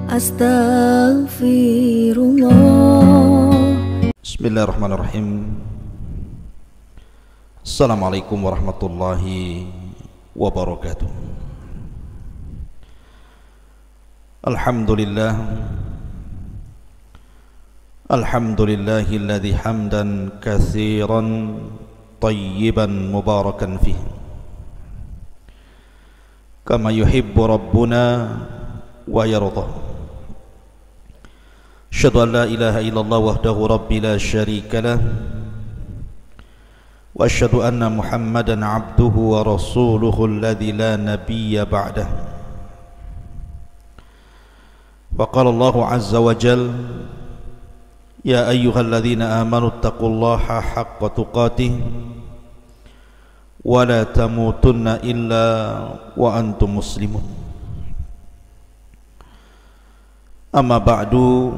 Astaghfirullah. Bismillahirrahmanirrahim. Assalamualaikum warahmatullahi wabarakatuh. Alhamdulillah. Alhamdulillahilladzi hamdan katsiran tayyiban mubarakan fihi kama yuhibbu rabbuna wa yarda. Asyhadu an la ilaha illallah wahdahu rabbi la syarika lah wa asyhadu anna Muhammadan abduhu wa rasuluhu alladzi la nabiyya ba'dah. Wa qala Allahu azza wa jalla ya ayyuhalladzina amanu taqullaha haqqa tuqatih wa la tamutunna illa wa antum muslimun. Amma ba'du,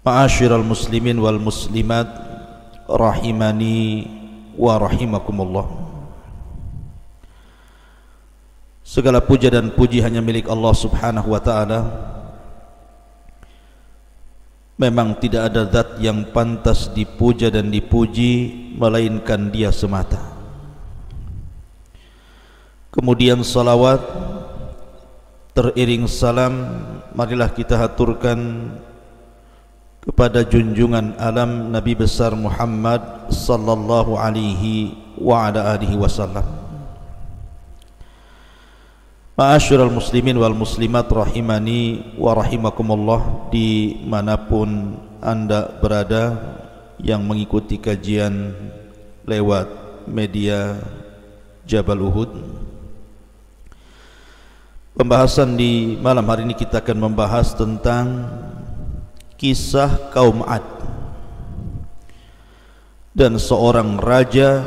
ma'asyiral muslimin wal muslimat rahimani wa rahimakumullah. Segala puja dan puji hanya milik Allah subhanahu wa ta'ala. Memang tidak ada zat yang pantas dipuja dan dipuji melainkan Dia semata. Kemudian salawat teriring salam marilah kita haturkan kepada junjungan alam Nabi besar Muhammad sallallahu alaihi wa ala alihi wasallam. Ma'asyiral muslimin wal muslimat rahimani wa rahimakumullah, dimanapun Anda berada yang mengikuti kajian lewat media Jabal Uhud. Pembahasan di malam hari ini kita akan membahas tentang kisah kaum Ad dan seorang raja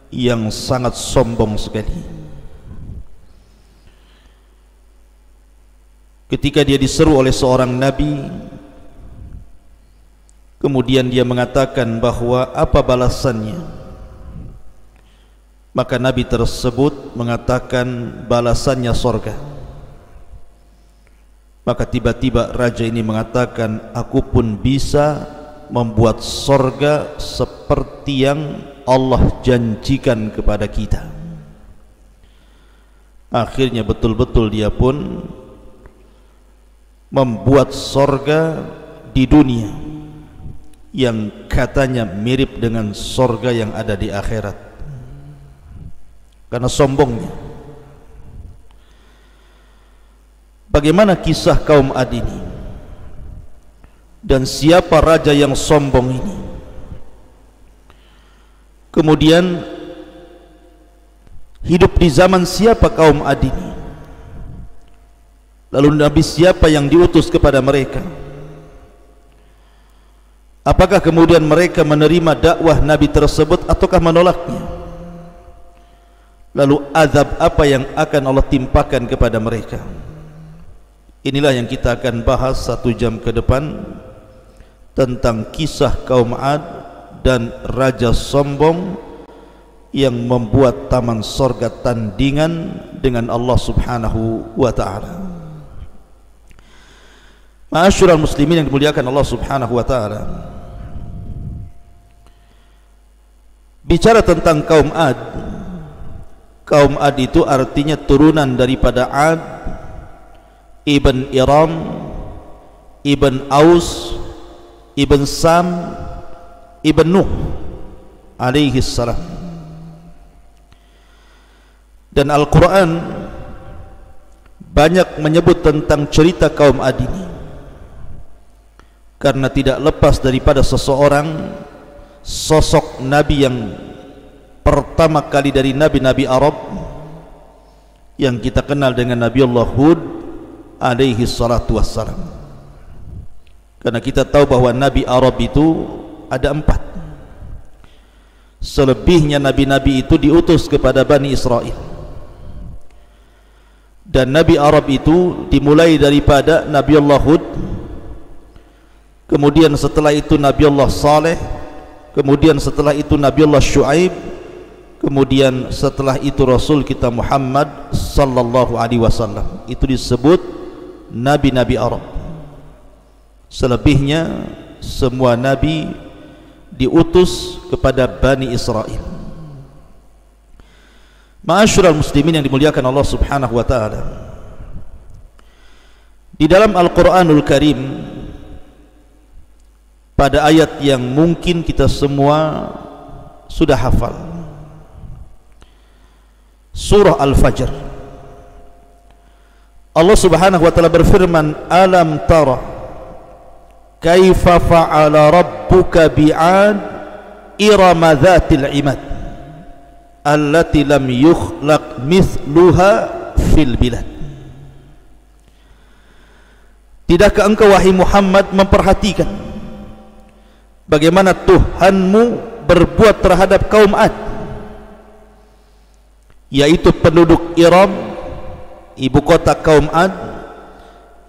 yang sangat sombong sekali. Ketika dia diseru oleh seorang nabi, kemudian dia mengatakan bahwa apa balasannya, maka nabi tersebut mengatakan balasannya sorga. Maka tiba-tiba raja ini mengatakan, aku pun bisa membuat sorga seperti yang Allah janjikan kepada kita. Akhirnya betul-betul dia pun membuat sorga di dunia yang katanya mirip dengan sorga yang ada di akhirat. Karena sombongnya. Bagaimana kisah kaum Ad ini? Dan siapa raja yang sombong ini? Kemudian hidup di zaman siapa kaum Ad ini? Lalu nabi siapa yang diutus kepada mereka? Apakah kemudian mereka menerima dakwah nabi tersebut ataukah menolaknya? Lalu azab apa yang akan Allah timpakan kepada mereka? Inilah yang kita akan bahas 1 jam ke depan, tentang kisah kaum Ad dan raja sombong yang membuat taman sorga tandingan dengan Allah subhanahu wa ta'ala. Ma'asyiral muslimin yang dimuliakan Allah subhanahu wa ta'ala, bicara tentang kaum Ad, kaum Ad itu artinya turunan daripada Ad ibn Iram, ibn Aus, ibn Sam, ibn Nuh alaihi salam. Dan Al-Quran banyak menyebut tentang cerita kaum Ad ini, karena tidak lepas daripada seseorang sosok Nabi yang pertama kali dari Nabi-Nabi Arab yang kita kenal dengan Nabiullah Hud alaihi salatu wassalam. Karena kita tahu bahwa Nabi Arab itu ada 4. Selebihnya Nabi-Nabi itu diutus kepada Bani Israel. Dan Nabi Arab itu dimulai daripada Nabiullah Hud, kemudian setelah itu Nabiullah Saleh, kemudian setelah itu Nabiullah Syuaib, kemudian setelah itu Rasul kita Muhammad sallallahu alaihi wasallam. Itu disebut nabi-nabi Arab. Selebihnya semua nabi diutus kepada Bani Israel. Ma'asyiral muslimin yang dimuliakan Allah Subhanahu wa taala, di dalam Al-Qur'anul Karim pada ayat yang mungkin kita semua sudah hafal, surah Al-Fajr, Allah Subhanahu wa taala berfirman, alam tara kaifa fa'ala rabbuka bi'ad irama dhatil imad allati lam yukhlaq mithluha fil bilad. Tidakkah engkau wahai Muhammad memperhatikan bagaimana Tuhanmu berbuat terhadap kaum Ad, yaitu penduduk Iram, ibu kota kaum Ad,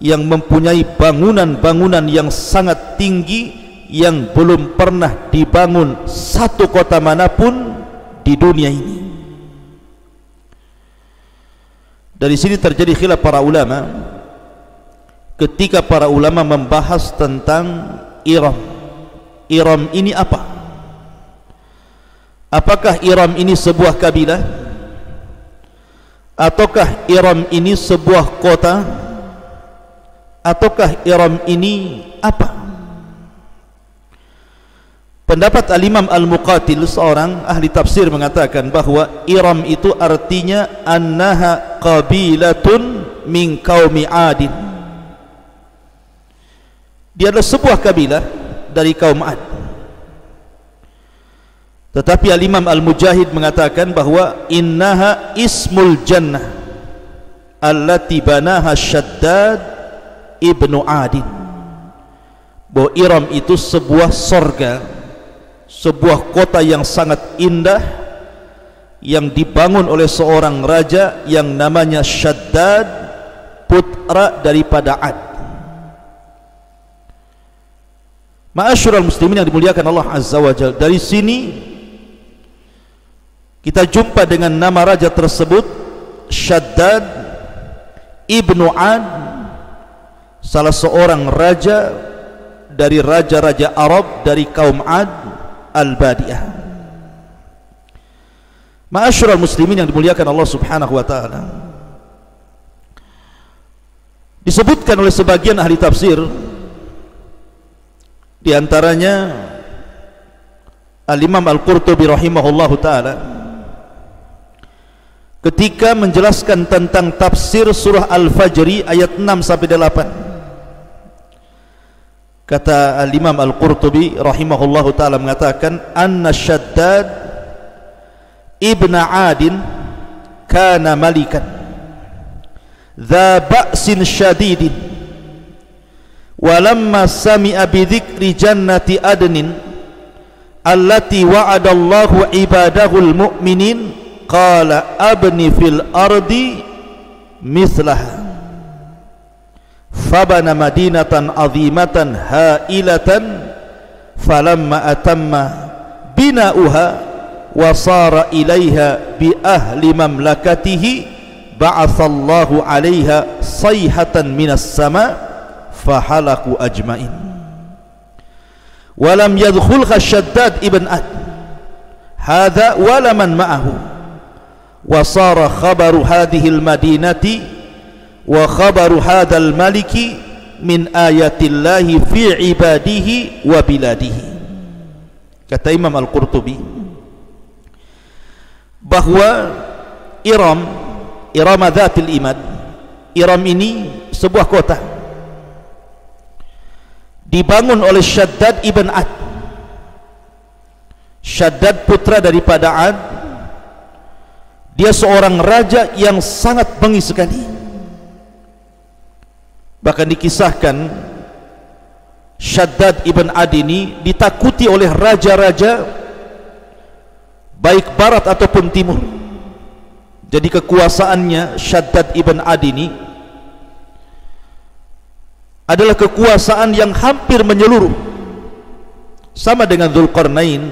yang mempunyai bangunan-bangunan yang sangat tinggi yang belum pernah dibangun satu kota manapun di dunia ini. Dari sini terjadi khilaf para ulama ketika para ulama membahas tentang Iram. Iram ini apa? Apakah Iram ini sebuah kabilah? Ataukah Iram ini sebuah kota? Ataukah Iram ini apa? Pendapat Al-Imam Al-Muqatil, seorang ahli tafsir, mengatakan bahwa Iram itu artinya annaha qabilatun min qaumi Adin. Dia adalah sebuah kabilah dari kaum Ad. Tetapi Al-Imam Al-Mujahid mengatakan bahwa innaha ismul jannah allati banaha Shaddad ibnu Adin. Bahwa Iram itu sebuah sorga, sebuah kota yang sangat indah yang dibangun oleh seorang raja yang namanya Shaddad, putra daripada Ad. Ma'asyiral muslimin yang dimuliakan Allah Azza wa Jalla, dari sini kita jumpa dengan nama raja tersebut, Shaddad ibnu Ad, salah seorang raja dari raja-raja Arab dari kaum Ad Al-Badi'ah. Ma'asyiral muslimin yang dimuliakan Allah Subhanahu wa taala, disebutkan oleh sebagian ahli tafsir, di antaranya Al-Imam Al-Qurtubi rahimahullahu taala, ketika menjelaskan tentang tafsir surah Al-Fajr ayat 6 sampai 8. Kata Al-Imam Al-Qurtubi rahimahullahu ta'ala mengatakan, anna Shaddad ibna Adin kana malikan dha ba'sin syadidin, walamma sami'a bidhikri jannati adnin allati wa'adallahu ibadahul mu'minin qala abni fil ardi mislaha fabana madinatan azimatan hailatan falamma atamma bina'uha wa sara ilaiha bi ahli mamlakatihi ba'athallahu 'alaiha sayhatan minas sama fahalaku ajmain wa lam yadkhulha Shaddad ibn Ad hadha wala man ma'ahu wa sara khabaru hadhihi al-madinati wa khabaru hadzal maliki min ayatillahi fi ibadihi wa biladihi. Kata Imam Al-Qurtubi bahwa Iram dzatil imad, Iram ini sebuah kota dibangun oleh Shaddad ibn Ad. Shaddad putra daripada Ad, dia seorang raja yang sangat bengis sekali. Bahkan dikisahkan Shaddad ibn Ad ini ditakuti oleh raja-raja baik barat ataupun timur. Jadi kekuasaannya Shaddad ibn Ad ini adalah kekuasaan yang hampir menyeluruh, sama dengan Dzulqarnain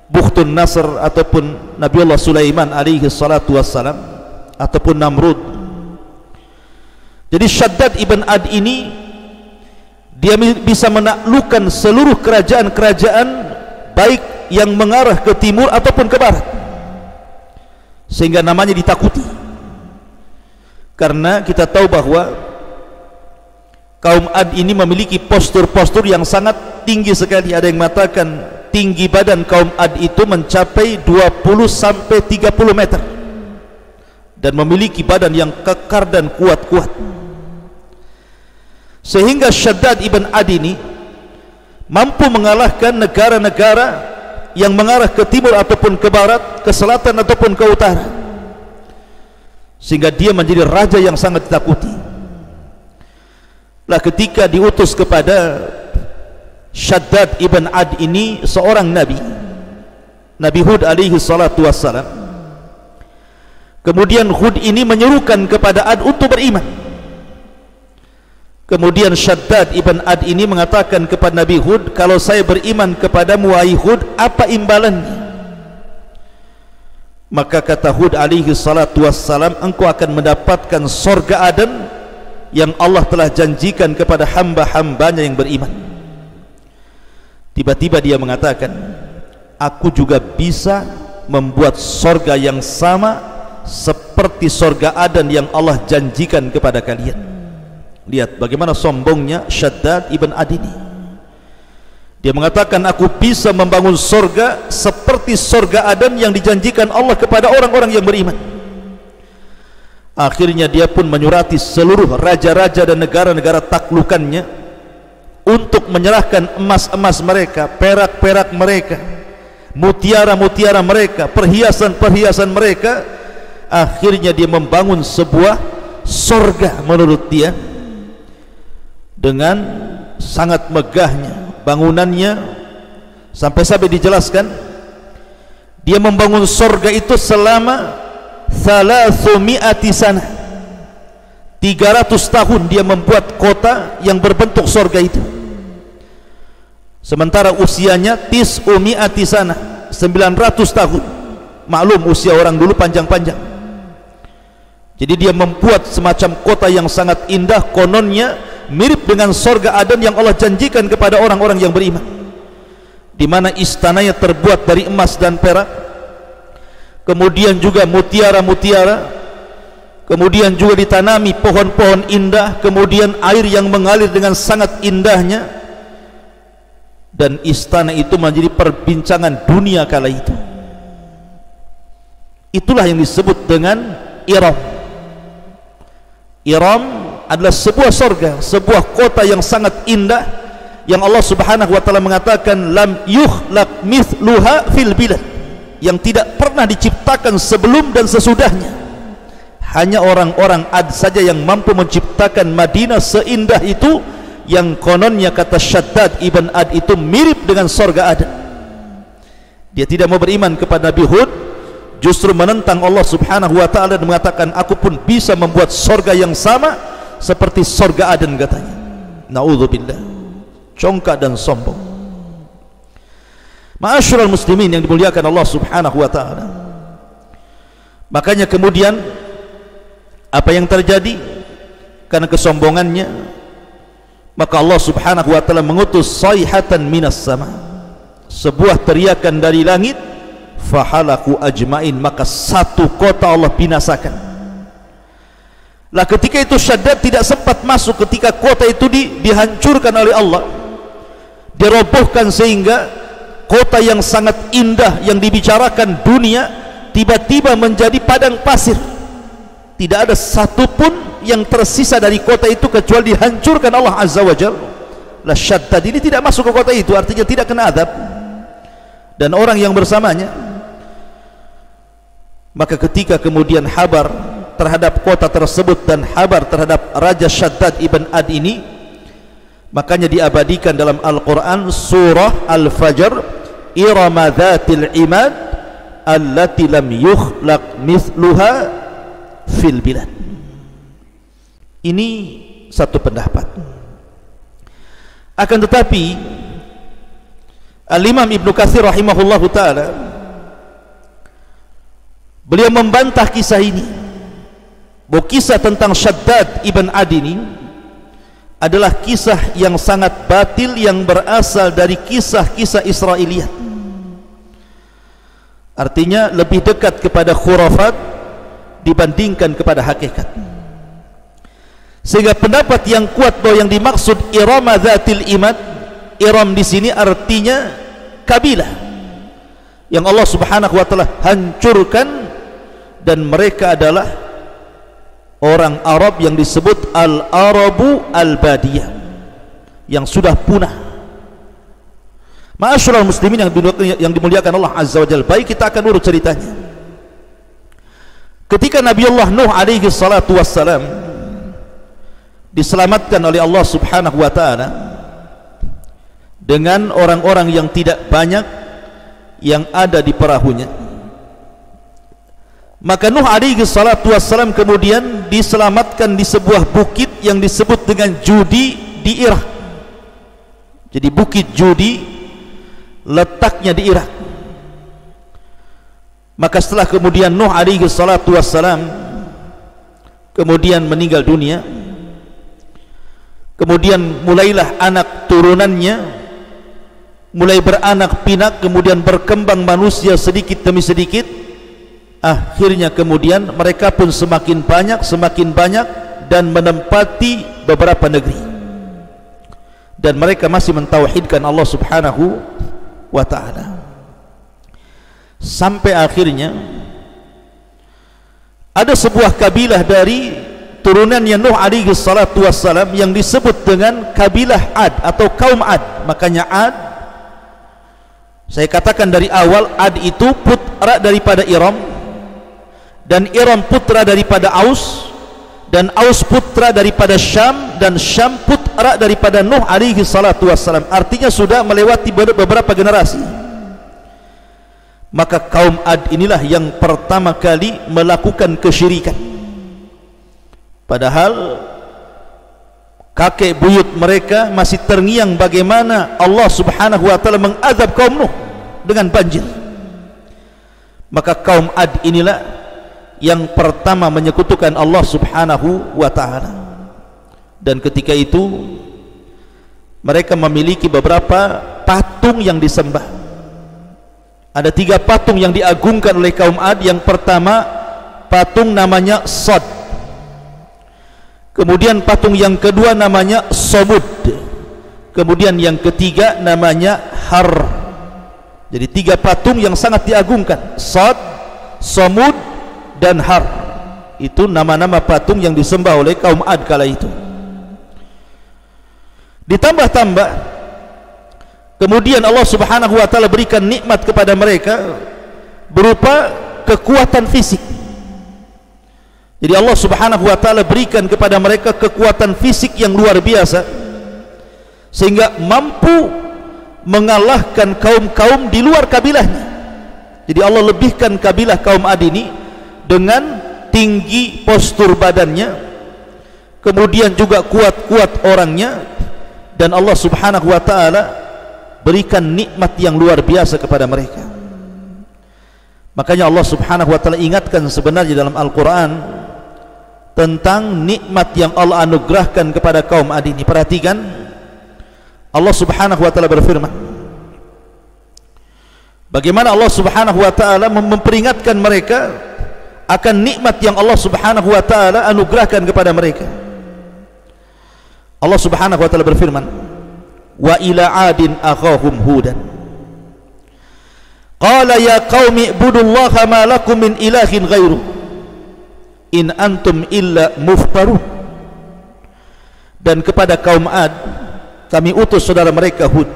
Bukhtun Nasr ataupun Nabiullah Sulaiman alaihi salatu wassalam, ataupun Namrud. Jadi Shaddad ibn Ad ini dia bisa menaklukkan seluruh kerajaan-kerajaan, baik yang mengarah ke timur ataupun ke barat, sehingga namanya ditakuti. Karena kita tahu bahwa kaum Ad ini memiliki postur-postur yang sangat tinggi sekali. Ada yang mengatakan tinggi badan kaum Ad itu mencapai 20 sampai 30 meter, dan memiliki badan yang kekar dan kuat-kuat, sehingga Shaddad ibn Ad ini mampu mengalahkan negara-negara yang mengarah ke timur ataupun ke barat, ke selatan ataupun ke utara, sehingga dia menjadi raja yang sangat ditakuti. Lah ketika diutus kepada Shaddad ibn Ad ini seorang nabi, Nabi Hud alaihi salatu wassalam, kemudian Hud ini menyerukan kepada Ad untuk beriman. Kemudian Shaddad ibn Ad ini mengatakan kepada Nabi Hud, kalau saya beriman kepadamu wahai Hud, apa imbalannya? Maka kata Hud alaihi salatu wassalam, engkau akan mendapatkan surga Aden yang Allah telah janjikan kepada hamba-hambanya yang beriman. Tiba-tiba dia mengatakan, aku juga bisa membuat surga yang sama seperti surga Aden yang Allah janjikan kepada kalian. Lihat bagaimana sombongnya Shaddad ibn Ad ini. Dia mengatakan, aku bisa membangun surga seperti surga Aden yang dijanjikan Allah kepada orang-orang yang beriman. Akhirnya dia pun menyurati seluruh raja-raja dan negara-negara taklukannya untuk menyerahkan emas-emas mereka, perak-perak mereka, mutiara-mutiara mereka, perhiasan-perhiasan mereka. Akhirnya dia membangun sebuah surga menurut dia, dengan sangat megahnya bangunannya, sampai dijelaskan dia membangun surga itu selama 300 sana, 300 tahun dia membuat kota yang berbentuk surga itu. Sementara usianya 900 sana, 900 tahun. Maklum usia orang dulu panjang-panjang. Jadi dia membuat semacam kota yang sangat indah, kononnya mirip dengan surga Aden yang Allah janjikan kepada orang-orang yang beriman, di mana istananya terbuat dari emas dan perak, kemudian juga mutiara-mutiara, kemudian juga ditanami pohon-pohon indah, kemudian air yang mengalir dengan sangat indahnya, dan istana itu menjadi perbincangan dunia kala itu. Itulah yang disebut dengan Iram. Iram adalah sebuah surga, sebuah kota yang sangat indah, yang Allah subhanahu wa ta'ala mengatakan lam yukhlaq mithluha fil bilad, yang tidak pernah diciptakan sebelum dan sesudahnya. Hanya orang-orang Ad saja yang mampu menciptakan Madinah seindah itu, yang kononnya kata Shaddad ibn Ad itu mirip dengan surga Ad. Dia tidak mau beriman kepada Nabi Hud, justru menentang Allah subhanahu wa ta'ala dan mengatakan, aku pun bisa membuat surga yang sama seperti surga Aden katanya. Na'udzubillah, congkak dan sombong. Ma'asyiral muslimin yang dimuliakan Allah subhanahu wa ta'ala. Makanya kemudian apa yang terjadi karena kesombongannya, maka Allah subhanahu wa ta'ala mengutus sayhatan minas sama, sebuah teriakan dari langit, fahalaku ajmain, maka satu kota Allah binasakan. Lah ketika itu Shaddad tidak sempat masuk ketika kota itu dihancurkan oleh Allah, dirobohkan, sehingga kota yang sangat indah yang dibicarakan dunia tiba-tiba menjadi padang pasir. Tidak ada satupun yang tersisa dari kota itu kecuali dihancurkan Allah azza wa jalla. Lah Shaddad ini tidak masuk ke kota itu, artinya tidak kena azab, dan orang yang bersamanya. Maka ketika kemudian habar terhadap kota tersebut dan habar terhadap Raja Shaddad ibn Ad ini, makanya diabadikan dalam Al-Quran surah Al-Fajr, Irama dhatil imad allati lam yukhlaq mithluha fil bilad. Ini satu pendapat. Akan tetapi Al-Imam Ibnu Katsir rahimahullahu taala, beliau membantah kisah ini, bahwa kisah tentang Syaddad ibn Adi ini adalah kisah yang sangat batil, yang berasal dari kisah-kisah Israiliyat. Artinya lebih dekat kepada khurafat dibandingkan kepada hakikat. Sehingga pendapat yang kuat bahwa yang dimaksud Iram Dzatil Imad, Iram di sini artinya kabilah yang Allah Subhanahu wa taala hancurkan, dan mereka adalah orang Arab yang disebut Al-Arabu Al-Badiyah, yang sudah punah. Ma'asyiral muslimin yang dimuliakan Allah Azza wa Jalla, baik kita akan urut ceritanya. Ketika Nabiullah Nuh alaihi salatu wassalam diselamatkan oleh Allah Subhanahu wa taala dengan orang-orang yang tidak banyak yang ada di perahunya, maka Nuh alaihi salatu wassalam kemudian diselamatkan di sebuah bukit yang disebut dengan Judi di Irak. Jadi bukit Judi letaknya di Irak. Maka setelah kemudian Nuh alaihi salatu wassalam kemudian meninggal dunia, kemudian mulailah anak turunannya mulai beranak pinak, kemudian berkembang manusia sedikit demi sedikit. Akhirnya kemudian mereka pun semakin banyak dan menempati beberapa negeri, dan mereka masih mentauhidkan Allah Subhanahu wa ta'ala. Sampai akhirnya ada sebuah kabilah dari turunannya Nuh alaihi salatu wassalam yang disebut dengan kabilah Ad atau kaum Ad. Makanya Ad, saya katakan dari awal, Ad itu putra daripada Iram, dan Iram putra daripada Aus, dan Aus putra daripada Syam, dan Syam putra daripada Nuh alaihi salatu wassalam. Artinya sudah melewati beberapa generasi. Maka kaum Ad inilah yang pertama kali melakukan kesyirikan, padahal kakek buyut mereka masih terngiang bagaimana Allah Subhanahu wa taala mengazab kaum Nuh dengan banjir. Maka kaum Ad inilah yang pertama menyekutukan Allah Subhanahu wa taala, dan ketika itu mereka memiliki beberapa patung yang disembah. Ada 3 patung yang diagungkan oleh kaum Ad. Yang pertama patung namanya Sod, kemudian patung yang kedua namanya Somud, kemudian yang ketiga namanya Har. Jadi 3 patung yang sangat diagungkan, Sod, Somud, dan Har. Itu nama-nama patung yang disembah oleh kaum Ad kala itu. Ditambah-tambah kemudian Allah Subhanahu wa taala berikan nikmat kepada mereka berupa kekuatan fisik. Jadi Allah Subhanahu wa taala berikan kepada mereka kekuatan fisik yang luar biasa, sehingga mampu mengalahkan kaum-kaum di luar kabilahnya. Jadi Allah lebihkan kabilah kaum Ad ini dengan tinggi postur badannya, kemudian juga kuat-kuat orangnya, dan Allah Subhanahu wa taala berikan nikmat yang luar biasa kepada mereka. Makanya Allah Subhanahu wa taala ingatkan sebenarnya dalam Al-Qur'an tentang nikmat yang Allah anugerahkan kepada kaum Ad ini. Perhatikan, Allah Subhanahu wa taala berfirman, bagaimana Allah Subhanahu wa taala memperingatkan mereka akan nikmat yang Allah Subhanahu wa taala anugerahkan kepada mereka. Allah Subhanahu wa taala berfirman, wa ila adin akhahum hudan qala ya qaumi ibudullaha ma lakum min ilahin ghairuh in antum illa muftarun. Dan kepada kaum Ad kami utus saudara mereka Hud,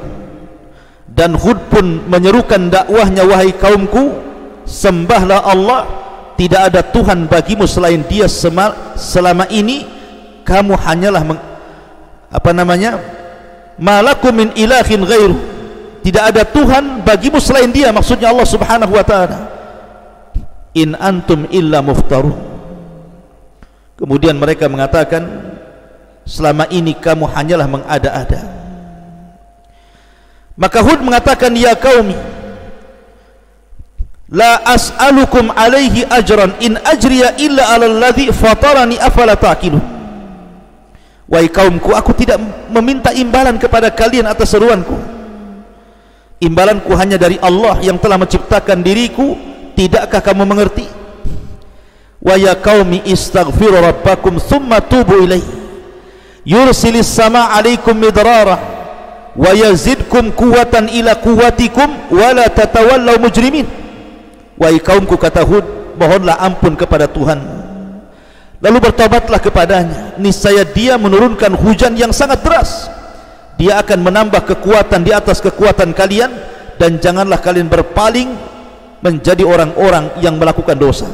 dan Hud pun menyerukan dakwahnya, wahai kaumku, sembahlah Allah, tidak ada Tuhan bagimu selain Dia, selama ini kamu hanyalah malakum min ilahin ghairu, tidak ada Tuhan bagimu selain Dia, maksudnya Allah Subhanahu wa taala. In antum illa muftarun. Kemudian mereka mengatakan, selama ini kamu hanyalah mengada-ada. Maka Hud mengatakan, ya qaumi la as'alukum alaihi ajran in ajriya illa 'alal ladzi fatarani afala ta'qilun. Wahai kaumku, aku tidak meminta imbalan kepada kalian atas seruanku. Imbalanku hanya dari Allah yang telah menciptakan diriku. Tidakkah kamu mengerti? Wa ya qaumi istaghfiru rabbakum thumma tubu ilaihi yursilis sama 'alaikum midrara wa yazidkum quwwatan ila quwwatikum wa la tatawallaw mujrimin. Wahai kaumku, kata Hud, mohonlah ampun kepada Tuhan, lalu bertobatlah kepadanya, niscaya Dia menurunkan hujan yang sangat deras. Dia akan menambah kekuatan di atas kekuatan kalian, dan janganlah kalian berpaling menjadi orang-orang yang melakukan dosa.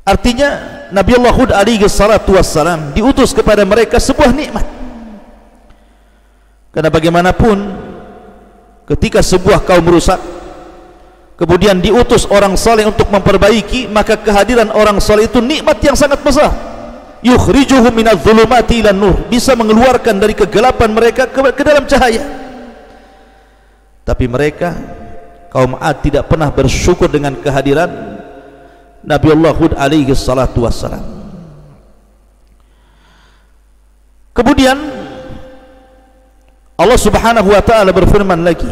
Artinya Nabi Allah Hud alaihi salatu wassalam diutus kepada mereka sebuah nikmat. Karena bagaimanapun ketika sebuah kaum rusak, kemudian diutus orang saleh untuk memperbaiki, maka kehadiran orang saleh itu nikmat yang sangat besar. Yukhrijuhum minadh-dhulumati ilan nur, bisa mengeluarkan dari kegelapan mereka ke dalam cahaya. Tapi mereka, kaum Ad, tidak pernah bersyukur dengan kehadiran Nabi Allah Hud alaihi salatu wassalam. Kemudian Allah subhanahu wa ta'ala berfirman lagi,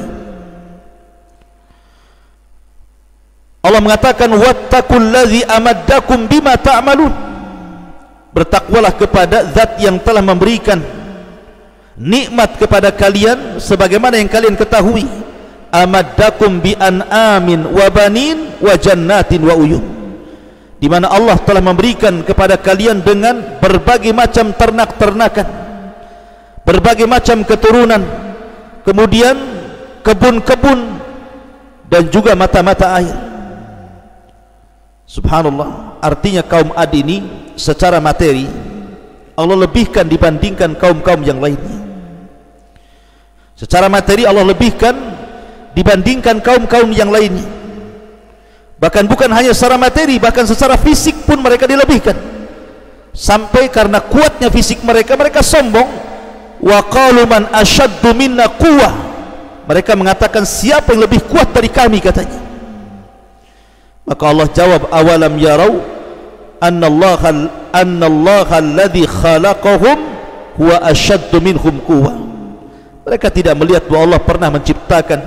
Allah mengatakan, wattaqullazi amaddakum bima ta'malun. Bertakwalah kepada zat yang telah memberikan nikmat kepada kalian sebagaimana yang kalian ketahui. Amaddakum bi an'amin wa banin wa jannatin wa uyun, di mana Allah telah memberikan kepada kalian dengan berbagai macam ternak-ternakan, berbagai macam keturunan, kemudian kebun-kebun, dan juga mata-mata air. Subhanallah, artinya kaum Ad ini secara materi Allah lebihkan dibandingkan kaum-kaum yang lainnya. Secara materi Allah lebihkan dibandingkan kaum-kaum yang lainnya. Bahkan bukan hanya secara materi, bahkan secara fisik pun mereka dilebihkan. Sampai karena kuatnya fisik mereka, mereka sombong. Wa qalu man ashaddu minna quwwah. Mereka mengatakan, siapa yang lebih kuat dari kami, katanya. Maka Allah jawab, awalam yarau annallaha alladhi khalaqahum huwa ashaddu minhum quwwah. Mereka tidak melihat bahwa Allah pernah menciptakan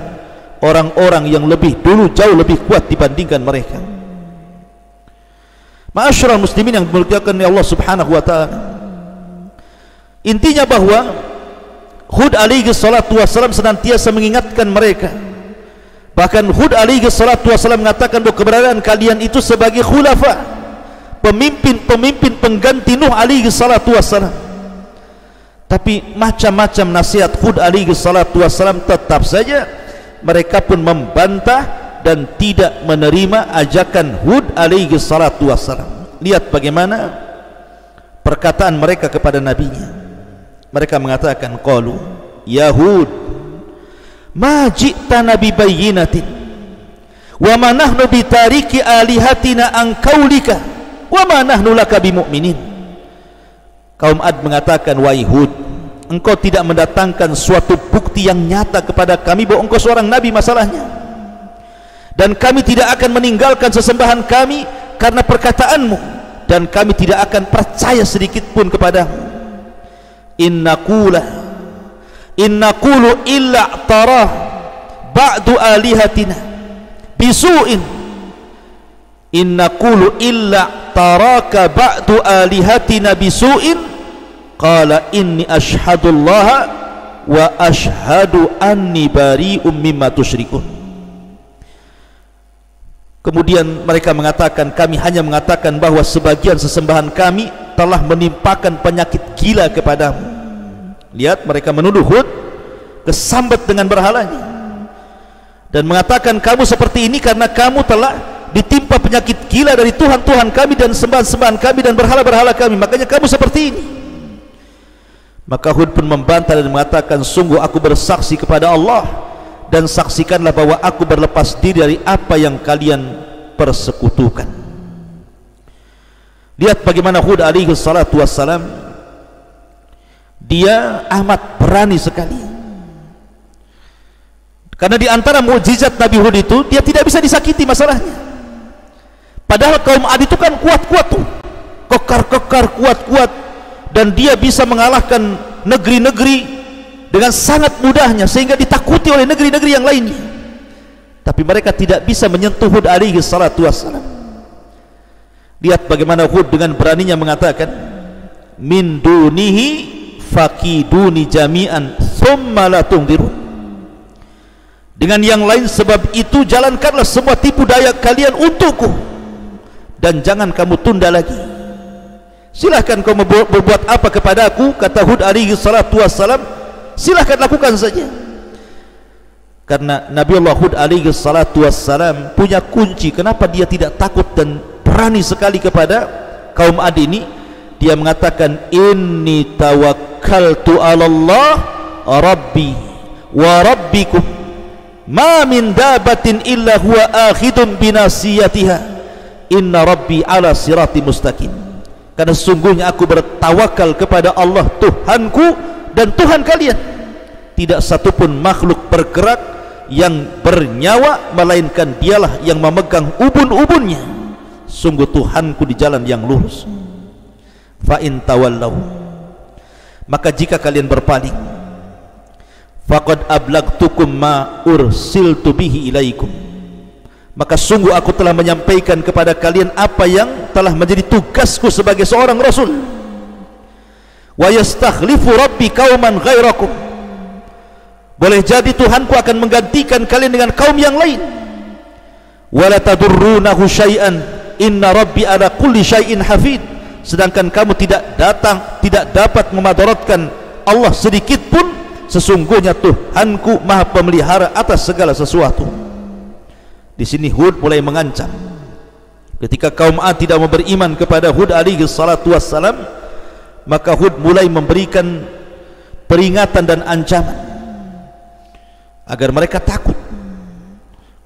orang-orang yang lebih dulu, jauh lebih kuat dibandingkan mereka. Ma'asyiral muslimin yang dimuliakan oleh Allah subhanahu wa ta'ala, intinya bahwa Hud alaihi salatu wassalam senantiasa mengingatkan mereka. Bahkan Hud alaihi salatu wassalam mengatakan bahwa keberadaan kalian itu sebagai khulafa, pemimpin-pemimpin pengganti Nuh alaihi salatu wassalam. Tapi macam-macam nasihat Hud alaihi salatu wassalam, tetap saja mereka pun membantah dan tidak menerima ajakan Hud alaihi salatu wassalam. Lihat bagaimana perkataan mereka kepada nabinya. Mereka mengatakan, qalu ya Hud ma ji'tana bi bayyinatin wa ma nahnu bi tariki alihatina an qaulika wa ma nahnu laka bimu'minin. Kaum Ad mengatakan, wahai Hud, engkau tidak mendatangkan suatu bukti yang nyata kepada kami bahwa engkau seorang nabi masalahnya, dan kami tidak akan meninggalkan sesembahan kami karena perkataanmu, dan kami tidak akan percaya sedikit pun kepadamu. Innaqulu illa tarah ba'du alihatina bisu'in. Innaqulu illa taraka ba'du alihatina bisu'in. Qala inni ashhadullaha wa ashhadu anni bari'um mimma tusyrikun. Kemudian mereka mengatakan, kami hanya mengatakan bahwa sebagian sesembahan kami telah menimpakan penyakit gila kepadamu. Lihat, mereka menuduh Hud kesambat dengan berhalanya dan mengatakan, kamu seperti ini karena kamu telah ditimpa penyakit gila dari Tuhan-Tuhan kami dan sembahan-sembahan kami dan berhala-berhala kami, makanya kamu seperti ini. Maka Hud pun membantah dan mengatakan, sungguh aku bersaksi kepada Allah, dan saksikanlah bahwa aku berlepas diri dari apa yang kalian persekutukan. Lihat bagaimana Hud alaihi salatu wassalam, dia amat berani sekali Karena di antara mukjizat Nabi Hud itu, dia tidak bisa disakiti masalahnya. Padahal kaum Ad itu kan kuat-kuat tuh, kekar-kekar, kuat-kuat, dan dia bisa mengalahkan negeri-negeri dengan sangat mudahnya sehingga ditakuti oleh negeri-negeri yang lainnya. Tapi mereka tidak bisa menyentuh Hud alaihi salatu wassalam. Lihat bagaimana Hud dengan beraninya mengatakan, min dunihi fakiduni jami'an thumma la tunzirun. Dengan yang lain, sebab itu jalankanlah semua tipu daya kalian untukku, dan jangan kamu tunda lagi. Silahkan kau berbuat apa kepadaku, kata Hud alaihi salatu wassalam, silahkan lakukan saja. Karena Nabi Allah Hud alaihi salatu wassalam punya kunci kenapa dia tidak takut dan berani sekali kepada kaum Ad ini. Dia mengatakan, inni tawakkaltu ala Allah rabbi wa rabbikum ma min dabatin illa huwa akhidun binasiyatiha inna rabbi ala sirati mustaqim. Karena sesungguhnya aku bertawakal kepada Allah Tuhanku dan Tuhan kalian. Tidak satupun makhluk bergerak yang bernyawa melainkan dialah yang memegang ubun-ubunnya. Sungguh Tuhanku di jalan yang lurus. Fa in tawallau, maka jika kalian berpaling, faqad ablagtukum ma ursiltu bihi ilaikum, maka sungguh aku telah menyampaikan kepada kalian apa yang telah menjadi tugasku sebagai seorang rasul. Wa yastakhlifu rabbi qauman ghairakum, boleh jadi Tuhanku akan menggantikan kalian dengan kaum yang lain. Wa la tadurrunahu syai'an inna rabbi ala kulli syai'in hafid, sedangkan kamu tidak dapat memadaratkan Allah sedikit pun, sesungguhnya Tuhanku maha pemelihara atas segala sesuatu. Di sini Hud mulai mengancam. Ketika kaum Ad tidak mau beriman kepada Hud alaihi salatu wassalam, maka Hud mulai memberikan peringatan dan ancaman agar mereka takut.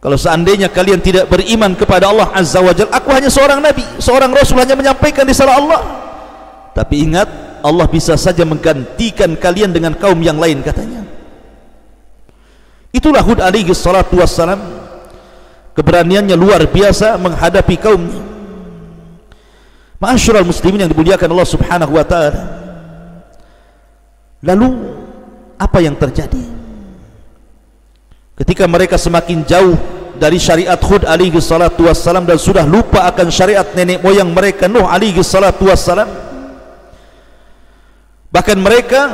Kalau seandainya kalian tidak beriman kepada Allah azza wa jalla, aku hanya seorang nabi, seorang rasul, hanya menyampaikan risalah Allah. Tapi ingat, Allah bisa saja menggantikan kalian dengan kaum yang lain, katanya. Itulah Hud alaihi salatu wassalam, keberaniannya luar biasa menghadapi kaumnya. Ma'asyiral muslimin yang dimuliakan Allah subhanahu wa ta'ala. Lalu apa yang terjadi ketika mereka semakin jauh dari syariat Hud alaihi salatu wassalam dan sudah lupa akan syariat nenek moyang mereka Nuh alaihi salatu wassalam? Bahkan mereka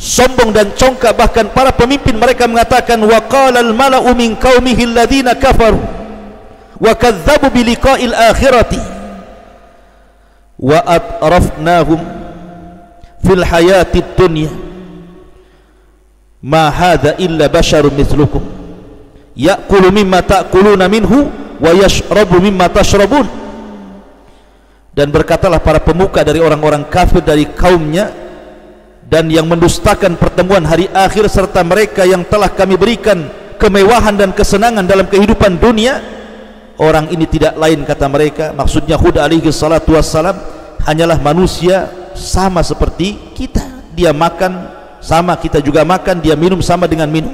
sombong dan congkak. Bahkan para pemimpin mereka mengatakan, wa qala al mala'u min qaumihi alladhina kafaru wa kadzdzabu bi liqa'il akhirati wa atrafnahum fil hayatid dunya ma hadza illa basharun mithlukum ya'kulu mimma ta'kuluna minhu wa yashrabu mimma tashrabun. Dan berkatalah para pemuka dari orang-orang kafir dari kaumnya dan yang mendustakan pertemuan hari akhir serta mereka yang telah kami berikan kemewahan dan kesenangan dalam kehidupan dunia, orang ini tidak lain, kata mereka, maksudnya Hud alaihi salatu wassalam, hanyalah manusia sama seperti kita. Dia makan sama kita juga makan, dia minum sama dengan minum,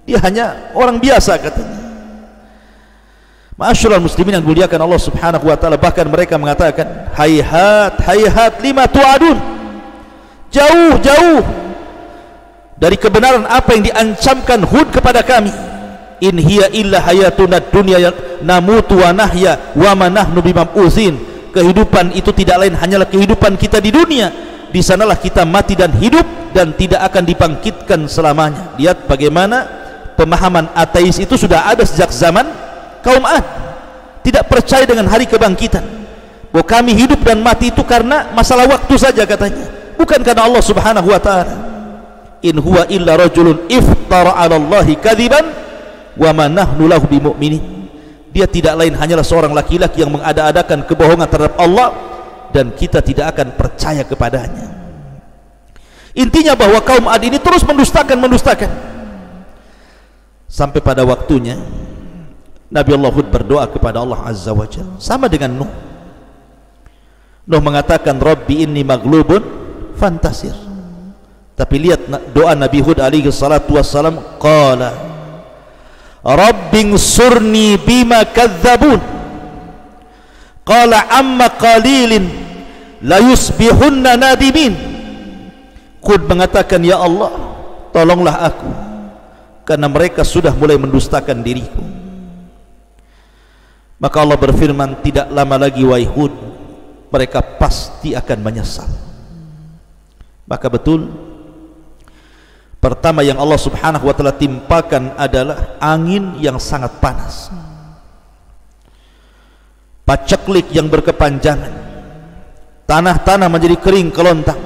dia hanya orang biasa, katanya. Ma'asyiral muslimin yang dimuliakan Allah subhanahu wa ta'ala, bahkan mereka mengatakan, hayhat hayhat lima tu'adun, jauh-jauh dari kebenaran apa yang diancamkan Hud kepada kami. In hiya illa hayatuna dunya namutu wa nahya wa ma nahnu bimab'utsin. Kehidupan itu tidak lain hanyalah kehidupan kita di dunia, di sanalah kita mati dan hidup dan tidak akan dibangkitkan selamanya. Lihat bagaimana pemahaman ateis itu sudah ada sejak zaman kaum Ad. Tidak percaya dengan hari kebangkitan, bahwa kami hidup dan mati itu karena masalah waktu saja, katanya, bukan karena Allah subhanahu wa ta'ala. In huwa illa rajulun iftara 'ala Allahi kadziban wa ma nahnu lahu bimu'minin. Dia tidak lain hanyalah seorang laki-laki yang mengada-adakan kebohongan terhadap Allah, dan kita tidak akan percaya kepadanya. Intinya bahwa kaum Ad ini terus mendustakan sampai pada waktunya Nabi Allah Hud berdoa kepada Allah azza wa jalla, sama dengan Nuh. Nuh mengatakan, Rabbi inni maghlubun fantasir, Tapi lihat doa Nabi Hud alaihi salatu wassalam, qala rabbinsurni bima kadzabun qala amma qalilin la yusbihunna nadimin. Hud mengatakan, ya Allah, tolonglah aku karena mereka sudah mulai mendustakan diriku. Maka Allah berfirman, tidak lama lagi wahai Hud, mereka pasti akan menyesal. Maka betul, pertama yang Allah subhanahu wa ta'ala timpakan adalah angin yang sangat panas, paceklik yang berkepanjangan, tanah-tanah menjadi kering kelontang,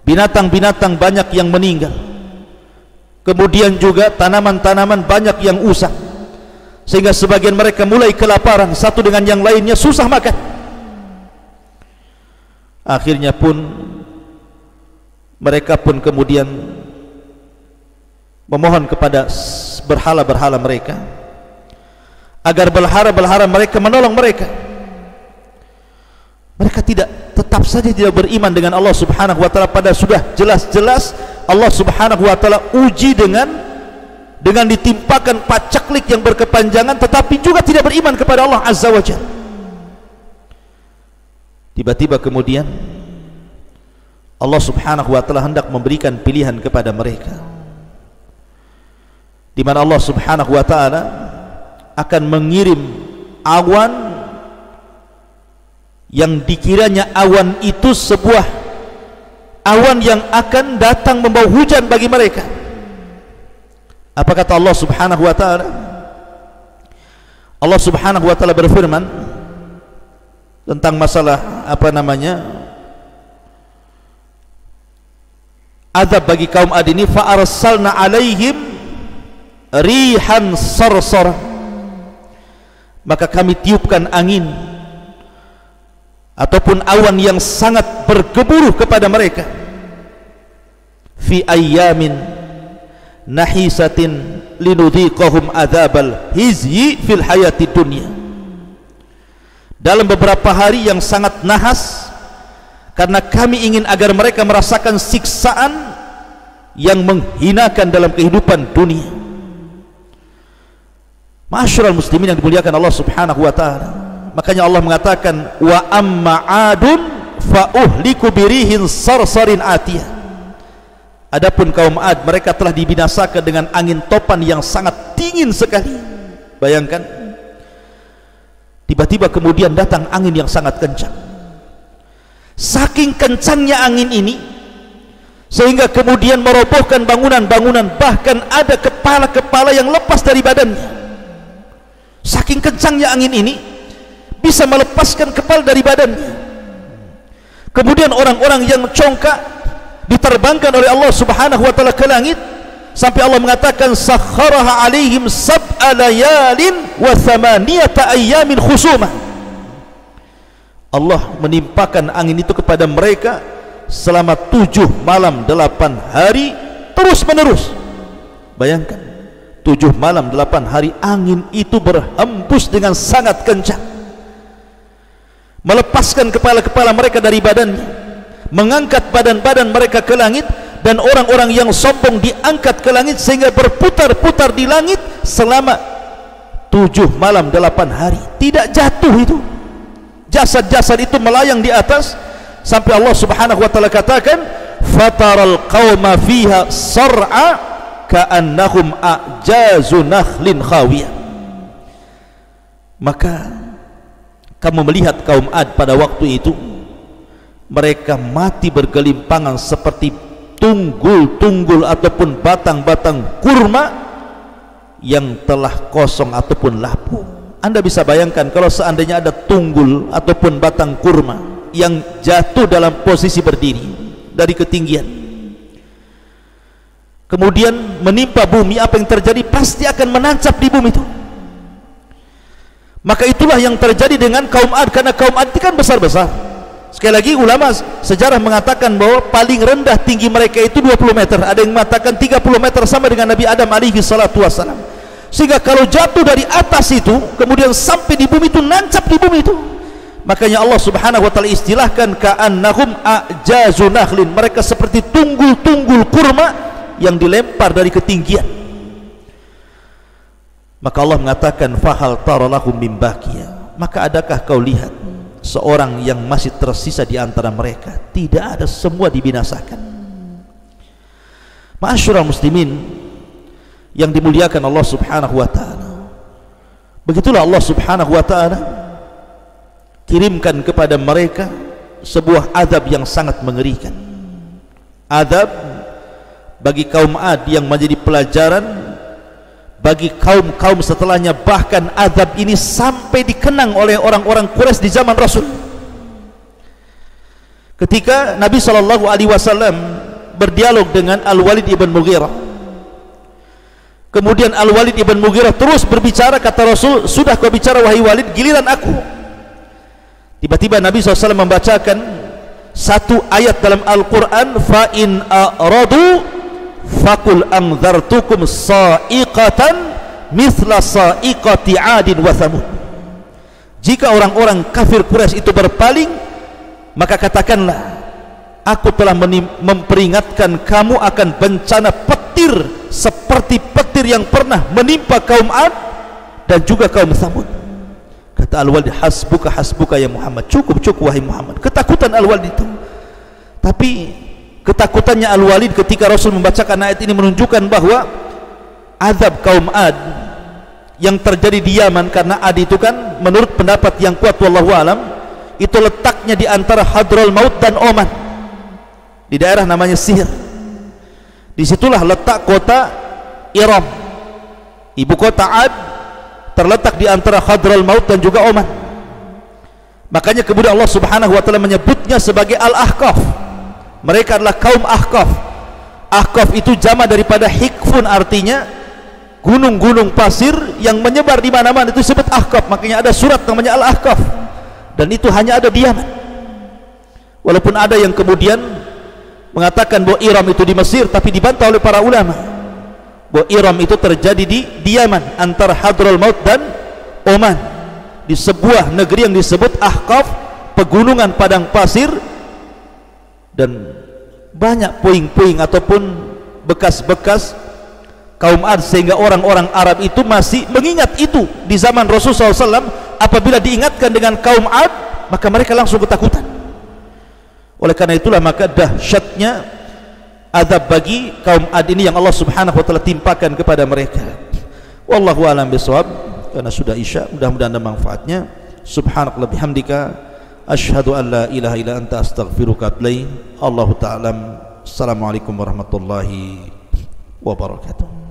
binatang-binatang banyak yang meninggal, kemudian juga tanaman-tanaman banyak yang usang, sehingga sebagian mereka mulai kelaparan, satu dengan yang lainnya susah makan. Akhirnya pun mereka pun kemudian memohon kepada berhala-berhala mereka agar berhala-berhala mereka menolong mereka. Mereka tetap saja tidak beriman dengan Allah subhanahu wa ta'ala, pada sudah jelas-jelas Allah subhanahu wa ta'ala uji dengan ditimpakan paceklik yang berkepanjangan, tetapi juga tidak beriman kepada Allah azza wa jalla. Tiba-tiba kemudian Allah subhanahu wa ta'ala hendak memberikan pilihan kepada mereka, di mana Allah subhanahu wa ta'ala akan mengirim awan yang dikiranya awan itu sebuah awan yang akan datang membawa hujan bagi mereka. Apa kata Allah subhanahu wa ta'ala? Allah subhanahu wa ta'ala berfirman tentang masalah azab bagi kaum Ad ini, fa arsalna alaihim rihan sarsara, maka kami tiupkan angin ataupun awan yang sangat bergemuruh kepada mereka, fi ayyamin nahisatin linudhiqahum adzabal hizyi fil hayati dunya, dalam beberapa hari yang sangat nahas, karena kami ingin agar mereka merasakan siksaan yang menghinakan dalam kehidupan dunia. Ma'asyiral muslimin yang dimuliakan Allah subhanahu wa ta'ala, makanya Allah mengatakan, wa amma adun fa uhliku birihin sarsarin atiyah. Adapun kaum Ad, mereka telah dibinasakan dengan angin topan yang sangat dingin sekali. Bayangkan, tiba-tiba kemudian datang angin yang sangat kencang. Saking kencangnya angin ini sehingga kemudian merobohkan bangunan-bangunan, bahkan ada kepala-kepala yang lepas dari badannya. Saking kencangnya angin ini bisa melepaskan kepala dari badannya. Kemudian orang-orang yang congkak diterbangkan oleh Allah subhanahu wa ta'ala ke langit, sampai Allah mengatakan, sakharaha alaihim sab'a layalin wa thamaniyata ayyamin khusumah. Allah menimpakan angin itu kepada mereka selama 7 malam 8 hari terus menerus. Bayangkan, 7 malam 8 hari angin itu berhembus dengan sangat kencang, melepaskan kepala-kepala mereka dari badannya, mengangkat badan-badan mereka ke langit, dan orang-orang yang sombong diangkat ke langit sehingga berputar-putar di langit selama 7 malam 8 hari. Tidak jatuh itu, jasad-jasad itu melayang di atas, sampai Allah subhanahu wa ta'ala katakan, fataral qawma fiha sar'a ka'annahum a'jazu nakhlin khawiyah. Maka kamu melihat kaum Ad pada waktu itu, mereka mati bergelimpangan seperti tunggul-tunggul ataupun batang-batang kurma yang telah kosong ataupun lapuk. Anda bisa bayangkan kalau seandainya ada tunggul ataupun batang kurma yang jatuh dalam posisi berdiri dari ketinggian, kemudian menimpa bumi, apa yang terjadi? Pasti akan menancap di bumi itu. Maka itulah yang terjadi dengan kaum Ad, karena kaum Ad itu kan besar-besar. Sekali lagi, ulama sejarah mengatakan bahwa paling rendah tinggi mereka itu 20 meter, ada yang mengatakan 30 meter sama dengan Nabi Adam alaihi salatu wassalam. Sehingga kalau jatuh dari atas itu kemudian sampai di bumi itu, nancap di bumi itu, Makanya Allah Subhanahu wa taala istilahkan ka'annahum a'jazu nakhlin, mereka seperti tunggul-tunggul kurma yang dilempar dari ketinggian. Maka Allah mengatakan fahal tara lahum min baqiyah, maka adakah kau lihat seorang yang masih tersisa di antara mereka? Tidak ada, semua dibinasakan. Ma'asyiral muslimin yang dimuliakan Allah Subhanahu wa taala, begitulah Allah Subhanahu wa taala kirimkan kepada mereka sebuah azab yang sangat mengerikan. Azab bagi kaum Ad yang menjadi pelajaran bagi kaum-kaum setelahnya, bahkan azab ini sampai dikenang oleh orang-orang Quraisy di zaman Rasul. Ketika Nabi SAW berdialog dengan Al-Walid ibn Mughirah, kemudian Al-Walid ibn Mughirah terus berbicara, kata Rasul, sudah kau bicara wahai Walid, giliran aku. Tiba-tiba Nabi SAW membacakan satu ayat dalam Al-Quran, fa in a'radu faqul anzartukum sa'iqatan mithla sa'iqati 'adin wa thamud. Jika orang-orang kafir Quraisy itu berpaling, maka katakanlah, aku telah memperingatkan kamu akan bencana petir seperti petir yang pernah menimpa kaum Ad dan juga kaum Thamud. Kata Al-Walid, hasbuka hasbuka ya Muhammad, cukup cukup wahai Muhammad. Ketakutan Al-Walid itu, tapi ketakutannya Al-Walid ketika Rasul membacakan ayat ini menunjukkan bahwa azab kaum Ad yang terjadi di Yaman, karena Ad itu kan menurut pendapat yang kuat wallahu alam itu letaknya di antara Hadraul Maut dan Oman, di daerah namanya Sihr. Disitulah letak kota Iram, ibu kota Ad terletak di antara Hadraul Maut dan juga Oman. Makanya kemudian Allah Subhanahu wa taala menyebutnya sebagai Al-Ahqaf. Mereka adalah kaum Ahqaf. Ahqaf itu jama daripada Hikfun, artinya gunung-gunung pasir yang menyebar di mana-mana, itu disebut Ahqaf. Makanya ada surat namanya Al-Ahqaf, dan itu hanya ada di Yaman. Walaupun ada yang kemudian mengatakan bahwa Iram itu di Mesir, tapi dibantah oleh para ulama bahwa Iram itu terjadi di Yaman, antara Hadraul Maut dan Oman, di sebuah negeri yang disebut Ahqaf, pegunungan padang pasir, dan banyak puing-puing ataupun bekas-bekas kaum Ad, sehingga orang-orang Arab itu masih mengingat itu di zaman Rasulullah SAW. Apabila diingatkan dengan kaum Ad, maka mereka langsung ketakutan. Oleh karena itulah maka dahsyatnya azab bagi kaum Ad ini yang Allah Subhanahu wa taala timpakan kepada mereka. Wallahu a'lam bishawab. Karena sudah Isya, mudah-mudahan ada manfaatnya. Subhanakallah bihamdika asyhadu an la ilaha illa anta astaghfiruka wa atubu ilaik. Allahu ta'ala. Assalamualaikum warahmatullahi wabarakatuh.